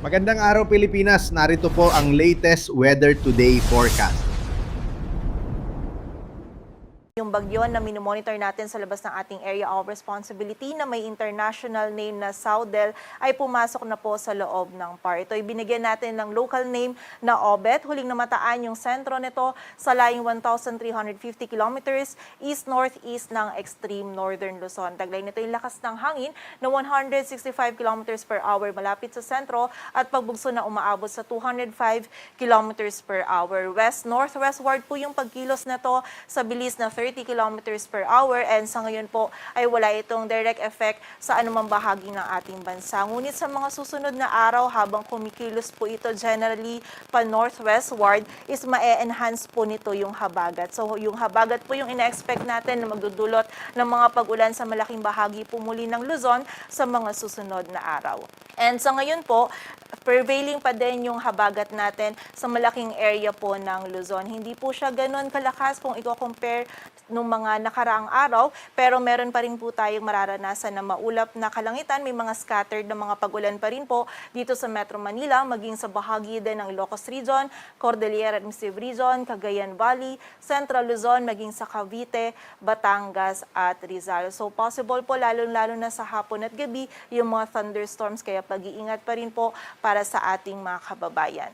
Magandang araw Pilipinas, narito po ang latest weather today forecast. Yung bagyo na minomonitor natin sa labas ng ating area of responsibility na may international name na Saudel ay pumasok na po sa loob ng PAR. Ito ay binigyan natin ng local name na Obet. Huling namataan yung sentro nito sa layong 1,350 kilometers east-northeast ng extreme northern Luzon. Taglay nito yung lakas ng hangin na 165 kilometers per hour malapit sa sentro at pagbugso na umaabot sa 205 kilometers per hour. West-northwestward po yung pagkilos nito sa bilis na 30 kilometers per hour and sa ngayon po ay wala itong direct effect sa anumang bahagi ng ating bansa. Ngunit sa mga susunod na araw habang kumikilos po ito generally pa northwestward is ma-enhance po nito yung habagat. So yung habagat po yung ina-expect natin na magdudulot ng mga pag-ulan sa malaking bahagi po muli ng Luzon sa mga susunod na araw. And sa ngayon po, prevailing pa din yung habagat natin sa malaking area po ng Luzon. Hindi po siya ganoon kalakas kung i-compare nung mga nakaraang araw, pero meron pa rin po tayong mararanasan na maulap na kalangitan. May mga scattered na mga pag-ulan pa rin po dito sa Metro Manila, maging sa bahagi din ng Ilocos Region, Cordillera Administrative Region, Cagayan Valley, Central Luzon, maging sa Cavite, Batangas at Rizal. So possible po lalo-lalo na sa hapon at gabi yung mga thunderstorms, kaya pag-iingat pa rin po para sa ating mga kababayan.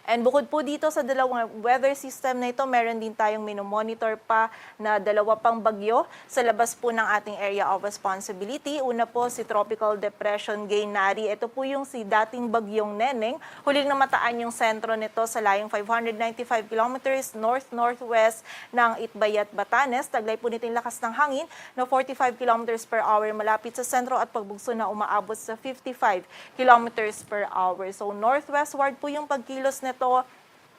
And bukod po dito sa dalawang weather system na ito, meron din tayong minomonitor pa na dalawa pang bagyo sa labas po ng ating area of responsibility. Una po si Tropical Depression Gaynari. Ito po yung si dating bagyong Neneng. Huling namataan yung sentro nito sa layong 595 kilometers north-northwest ng Itbayat, Batanes. Taglay po nito yung lakas ng hangin na 45 kilometers per hour malapit sa sentro at pagbugso na umaabot sa 55 kilometers per hour. So northwestward po yung pagkilos nito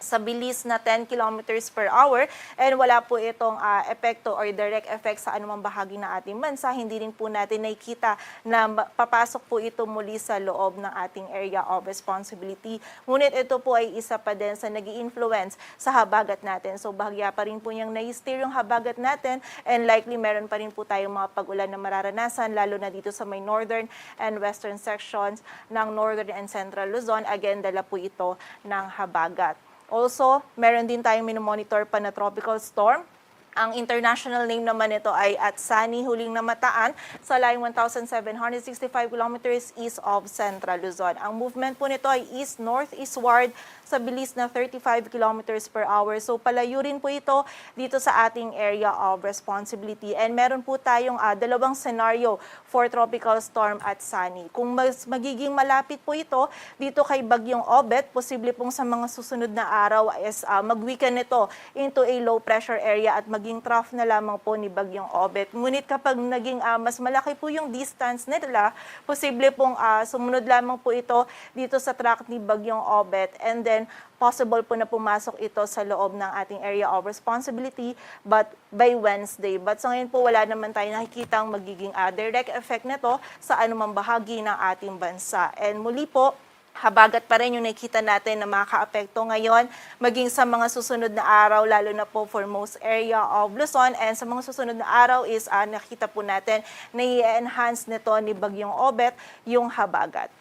sa bilis na 10 kilometers per hour and wala po itong epekto or direct effect sa anumang bahagi ng ating bansa. Hindi rin po natin nakikita na papasok po ito muli sa loob ng ating area of responsibility. Ngunit ito po ay isa pa din sa nag-i-influence sa habagat natin. So bahagya pa rin po niyang na-steer yung habagat natin and likely meron pa rin po tayong mga pag-ulan na mararanasan lalo na dito sa may northern and western sections ng northern and central Luzon. Again, dala po ito ng habagat. Also, meron din tayong minomonitor pa na tropical storm. Ang international name naman nito ay Atsani, huling namataan sa layong 1,765 kilometers east of Central Luzon. Ang movement po nito ay east-northeastward sa bilis na 35 kilometers per hour. So palayo rin po ito dito sa ating area of responsibility. And meron po tayong dalawang scenario for tropical storm Atsani. Kung magiging malapit po ito dito kay Bagyong Obet, posible pong sa mga susunod na araw is mag-weaken ito into a low pressure area at maging trough na lamang po ni Bagyong Obet. Ngunit kapag naging mas malaki po yung distance nila, posible pong sumunod lamang po ito dito sa track ni Bagyong Obet and then possible po na pumasok ito sa loob ng ating area of responsibility but by Wednesday. But sa ngayon po wala naman tayo nakikitang magiging direct effect nito sa anumang bahagi ng ating bansa. And muli po, habagat pa rin yung nakikita natin na makaka-apekto ngayon maging sa mga susunod na araw, lalo na po for most area of Luzon. And sa mga susunod na araw is nakita po natin na i-enhance nito ni Bagyong Obet yung habagat.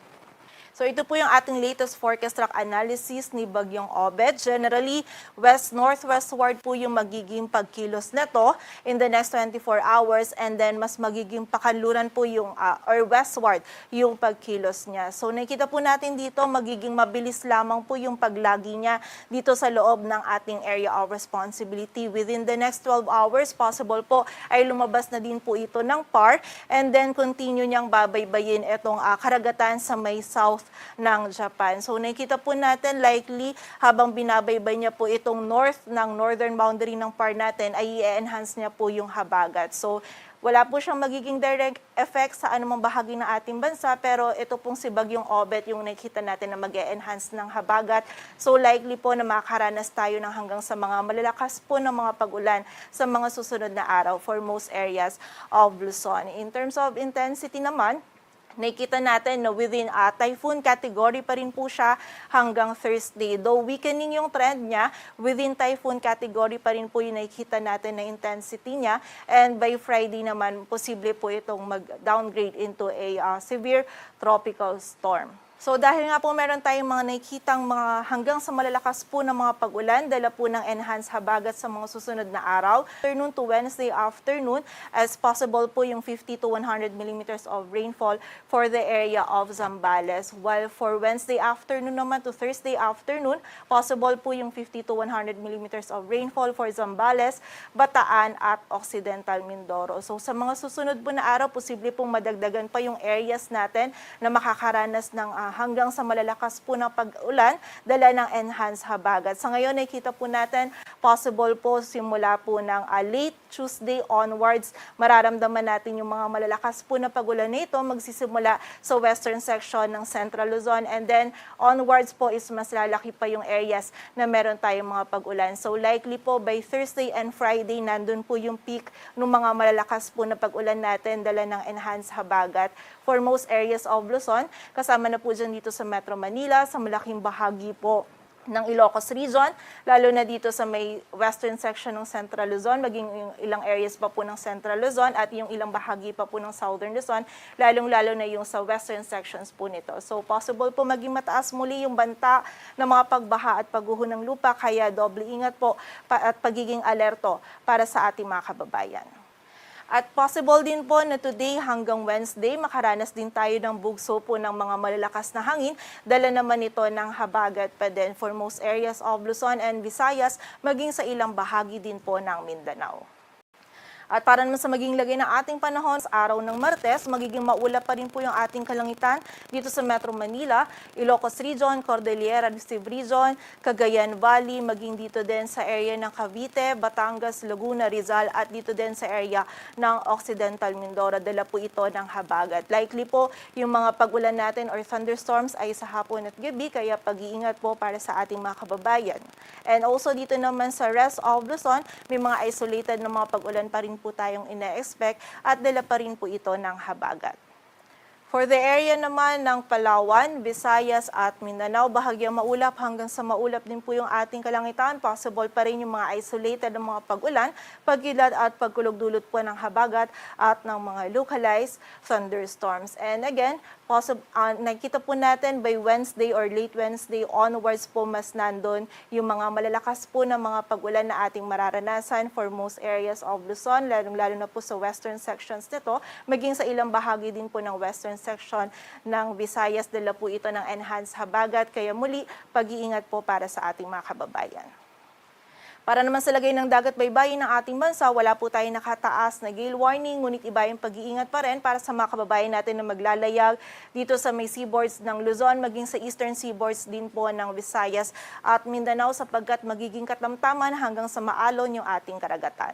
So ito po yung ating latest forecast track analysis ni Bagyong Obet. Generally, west-northwestward po yung magiging pagkilos nito in the next 24 hours and then mas magiging pakanluran po yung or westward yung pagkilos niya. So nakita po natin dito magiging mabilis lamang po yung paglagi niya dito sa loob ng ating area of responsibility. Within the next 12 hours, possible po ay lumabas na din po ito ng PAR and then continue niyang babaybayin itong karagatan sa may south ng Japan. So nakikita po natin likely habang binabaybay niya po itong north ng northern boundary ng PAR natin ay i-enhance niya po yung habagat. So wala po siyang magiging direct effect sa anumang bahagi ng ating bansa pero ito pong si Bagyong Obet yung nakikita natin na mag-e-enhance ng habagat. So likely po na makakaranas tayo ng hanggang sa mga malalakas po ng mga pag-ulan sa mga susunod na araw for most areas of Luzon. In terms of intensity naman, nakikita natin na within typhoon category pa rin po siya hanggang Thursday. Though weakening yung trend niya, within typhoon category pa rin po yung nakikita natin na intensity niya. And by Friday naman, posible po itong mag-downgrade into a severe tropical storm. So dahil nga po meron tayong mga nakikitang mga hanggang sa malalakas po na mga pag-ulan, dala po ng enhanced habagat sa mga susunod na araw, afternoon to Wednesday afternoon, as possible po yung 50 to 100 millimeters of rainfall for the area of Zambales. While for Wednesday afternoon naman to Thursday afternoon, possible po yung 50 to 100 millimeters of rainfall for Zambales, Bataan at Occidental Mindoro. So sa mga susunod po na araw, posible pong madagdagan pa yung areas natin na makakaranas ng hanggang sa malalakas po ng pag-ulan, dala ng enhanced habagat. Sa ngayon, nakikita po natin, possible po simula po ng late Tuesday onwards, mararamdaman natin yung mga malalakas po na pag-ulan nito magsisimula sa western section ng Central Luzon, and then onwards po is mas lalaki pa yung areas na meron tayong mga pag-ulan. So likely po by Thursday and Friday, nandun po yung peak ng mga malalakas po na pag-ulan natin, dala ng enhanced habagat for most areas of Luzon. Kasama na po dyan dito sa Metro Manila, sa malaking bahagi po ng Ilocos Region, lalo na dito sa may western section ng Central Luzon, maging yung ilang areas pa po ng Central Luzon at yung ilang bahagi pa po ng Southern Luzon, lalong-lalo na yung sa western sections po nito. So possible po maging mataas muli yung banta ng mga pagbaha at pagguho ng lupa, kaya doble ingat po at pagiging alerto para sa ating mga kababayan. At possible din po na today hanggang Wednesday, makaranas din tayo ng bugso po ng mga malalakas na hangin. Dala naman ito ng habagat pa din for most areas of Luzon and Visayas, maging sa ilang bahagi din po ng Mindanao. At para naman sa maging lagay ng ating panahon sa araw ng Martes, magiging maulap pa rin po yung ating kalangitan dito sa Metro Manila, Ilocos Region, Cordillera District Region, Cagayan Valley, maging dito din sa area ng Cavite, Batangas, Laguna, Rizal at dito din sa area ng Occidental Mindoro. Dala po ito ng habagat. Likely po yung mga pag-ulan natin or thunderstorms ay sa hapon at gabi, kaya pag-iingat po para sa ating mga kababayan. And also dito naman sa rest of Luzon, may mga isolated na mga pag-ulan pa rin po tayong ina-expect at dala pa rin po ito ng habagat. For the area naman ng Palawan, Visayas at Mindanao, bahagyang maulap hanggang sa maulap din po yung ating kalangitan. Possible pa rin yung mga isolated na mga pag-ulan, pagkilad at pagkulog-dulot po ng habagat at ng mga localized thunderstorms. And again, nakikita po natin by Wednesday or late Wednesday onwards po mas nandun yung mga malalakas po na mga pag-ulan na ating mararanasan for most areas of Luzon, lalo na po sa western sections nito, maging sa ilang bahagi din po ng western section ng Visayas, dala po ito ng enhanced habagat, kaya muli pag-iingat po para sa ating mga kababayan. Para naman sa lagay ng dagat baybayin ng ating bansa, wala po tayong nakataas na gale warning, ngunit iba yung pag-iingat pa rin para sa mga kababayan natin na maglalayag dito sa may seaboards ng Luzon, maging sa eastern seaboards din po ng Visayas at Mindanao, sapagkat magiging katamtaman hanggang sa maalon yung ating karagatan.